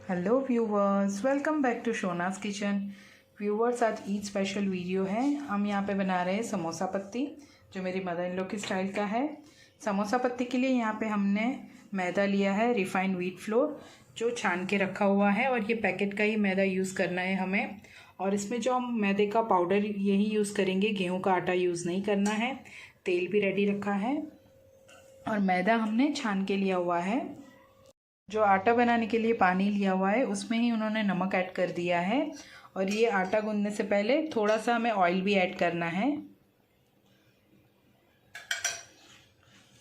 Hello viewers, welcome back to Shona's kitchen. Viewers, आज Eid special video है। हम यहाँ पे बना रहे हैं समोसा पत्ती, जो मेरी मदर इन लॉ की स्टाइल का है। समोसा पत्ती के लिए यहाँ पे हमने मैदा लिया है, रिफाइंड व्हीट फ्लोर, जो छान के रखा हुआ है, और ये पैकेट का ही मैदा यूज़ करना है हमें। और इसमें जो हम मैदे का पाउडर यही यूज़ करेंगे, गेहूँ का आटा यूज़ नहीं करना है। तेल भी रेडी रखा है और मैदा हमने छान के लिया हुआ है। जो आटा बनाने के लिए पानी लिया हुआ है उसमें ही उन्होंने नमक ऐड कर दिया है। और ये आटा गूंदने से पहले थोड़ा सा हमें ऑयल भी ऐड करना है।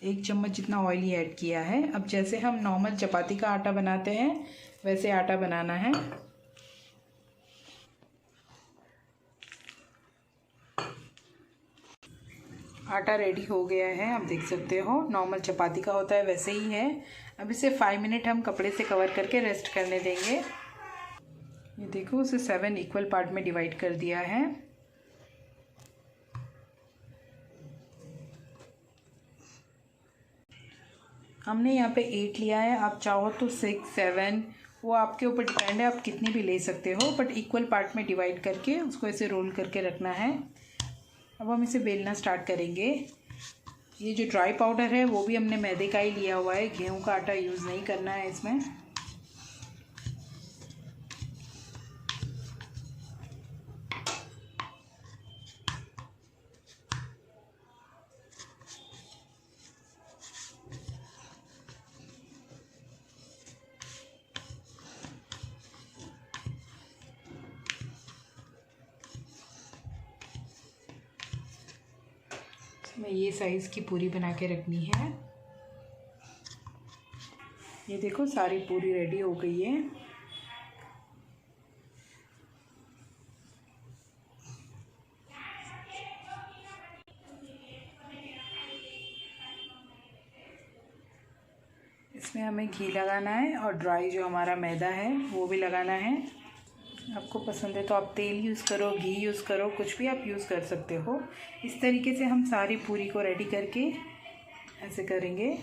1 चम्मच जितना ऑयल ही ऐड किया है। अब जैसे हम नॉर्मल चपाती का आटा बनाते हैं वैसे आटा बनाना है। आटा रेडी हो गया है, आप देख सकते हो, नॉर्मल चपाती का होता है वैसे ही है। अब इसे 5 मिनट हम कपड़े से कवर करके रेस्ट करने देंगे। ये देखो, उसे 7 इक्वल पार्ट में डिवाइड कर दिया है। हमने यहाँ पे 8 लिया है, आप चाहो तो 6, 7, वो आपके ऊपर डिपेंड है, आप कितनी भी ले सकते हो, बट इक्वल पार्ट में डिवाइड करके उसको ऐसे रोल करके रखना है। अब हम इसे बेलना स्टार्ट करेंगे। ये जो ड्राई पाउडर है वो भी हमने मैदे का ही लिया हुआ है, गेहूं का आटा यूज़ नहीं करना है इसमें। मैं ये साइज़ की पूरी बना के रखनी है। ये देखो, सारी पूरी रेडी हो गई है। इसमें हमें घी लगाना है और ड्राई जो हमारा मैदा है वो भी लगाना है। आपको पसंद है तो आप तेल यूज़ करो, घी यूज़ करो, कुछ भी आप यूज़ कर सकते हो। इस तरीके से हम सारी पूरी को रेडी करके ऐसे करेंगे।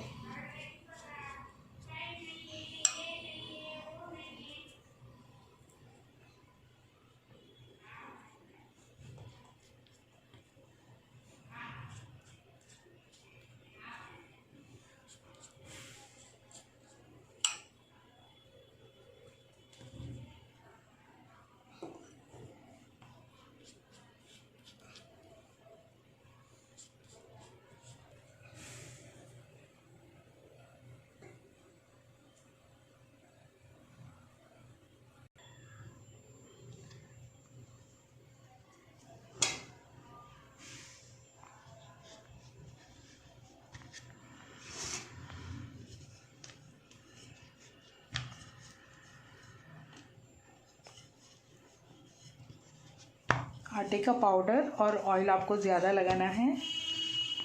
आटे का पाउडर और ऑयल आपको ज़्यादा लगाना है।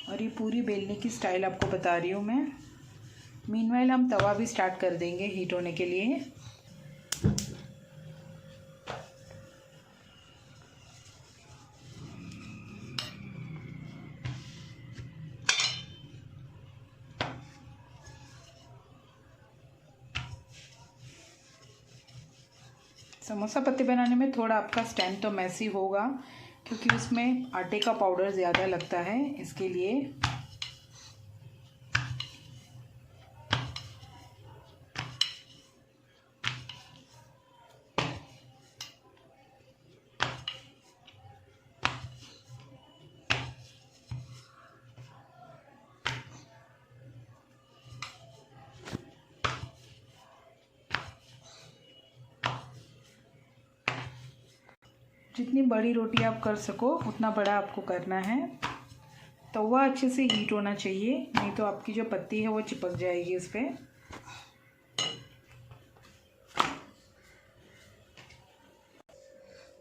और ये पूरी बेलने की स्टाइल आपको बता रही हूँ मैं। मीनवाइल हम तवा भी स्टार्ट कर देंगे हीट होने के लिए। समोसा पत्ती बनाने में थोड़ा आपका स्टैंड तो मैसी होगा, क्योंकि उसमें आटे का पाउडर ज़्यादा लगता है, इसके लिए। जितनी बड़ी रोटी आप कर सको उतना बड़ा आपको करना है। तवा अच्छे से हीट होना चाहिए, नहीं तो आपकी जो पत्ती है वो चिपक जाएगी उस पर।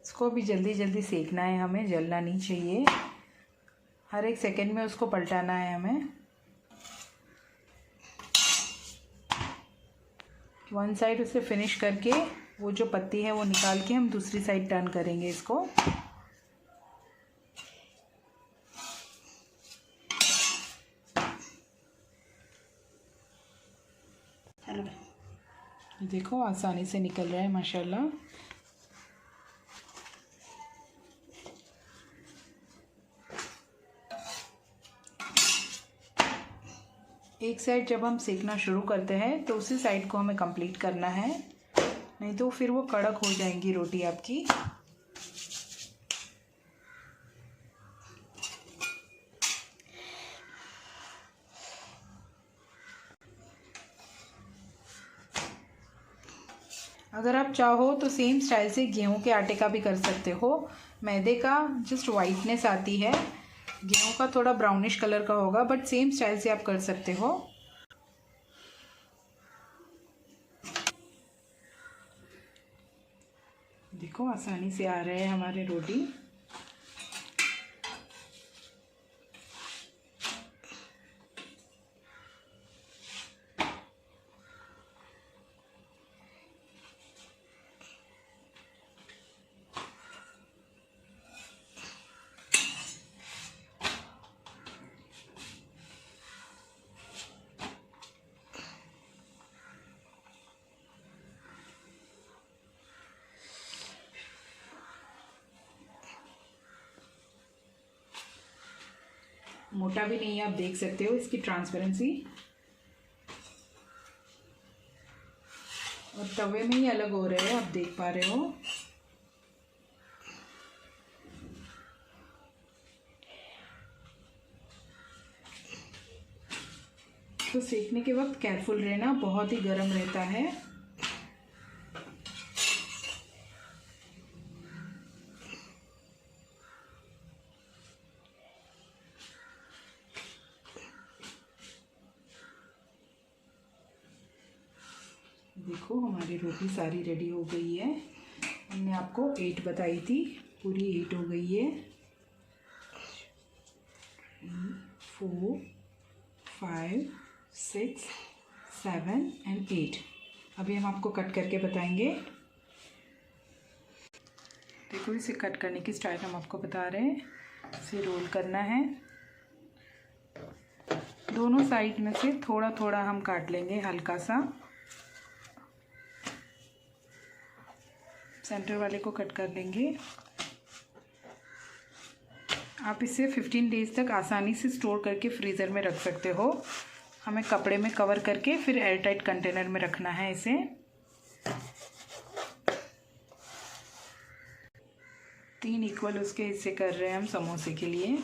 इसको भी जल्दी जल्दी सेकना है हमें, जलना नहीं चाहिए। हर एक सेकंड में उसको पलटाना है हमें। वन साइड उसे फिनिश करके वो जो पत्ती है वो निकाल के हम दूसरी साइड टर्न करेंगे इसको। देखो आसानी से निकल रहा है माशाल्लाह। एक साइड जब हम सेकना शुरू करते हैं तो उसी साइड को हमें कंप्लीट करना है, नहीं तो फिर वो कड़क हो जाएंगी रोटी आपकी। अगर आप चाहो तो सेम स्टाइल से गेहूं के आटे का भी कर सकते हो। मैदे का जस्ट वाइटनेस आती है, गेहूं का थोड़ा ब्राउनिश कलर का होगा, बट सेम स्टाइल से आप कर सकते हो। देखो आसानी से आ रहे हैं हमारे रोटी। मोटा भी नहीं है, आप देख सकते हो इसकी ट्रांसपेरेंसी, और तवे में ही अलग हो रहे हैं, आप देख पा रहे हो। तो सेकने के वक्त केयरफुल रहना, बहुत ही गर्म रहता है। देखो हमारी रोटी सारी रेडी हो गई है। हमने आपको 8 बताई थी, पूरी 8 हो गई है। 4 5 6 7 एंड 8। अभी हम आपको कट करके बताएंगे। देखो इसे कट करने की स्टाइल हम आपको बता रहे हैं। इसे रोल करना है, दोनों साइड में से थोड़ा थोड़ा हम काट लेंगे, हल्का सा। सेंटर वाले को कट कर लेंगे। आप इसे 15 डेज तक आसानी से स्टोर करके फ्रीज़र में रख सकते हो। हमें कपड़े में कवर करके फिर एयर टाइट कंटेनर में रखना है इसे। तीन इक्वल उसके हिस्से कर रहे हैं हम समोसे के लिए।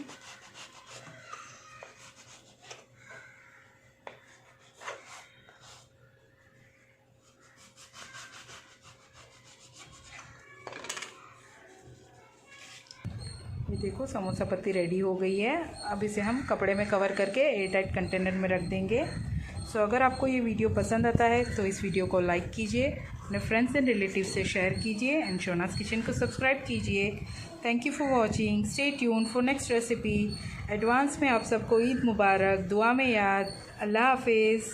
ये देखो समोसा पत्ती रेडी हो गई है। अब इसे हम कपड़े में कवर करके एयर टाइट कंटेनर में रख देंगे। सो अगर आपको ये वीडियो पसंद आता है तो इस वीडियो को लाइक कीजिए, अपने फ्रेंड्स एंड रिलेटिव्स से शेयर कीजिए एंड शोनास किचन को सब्सक्राइब कीजिए। Thank you for watching, stay tune for next recipe. Advance में आप सबको ईद मुबारक, दुआ में याद। अल्लाह हाफिज़।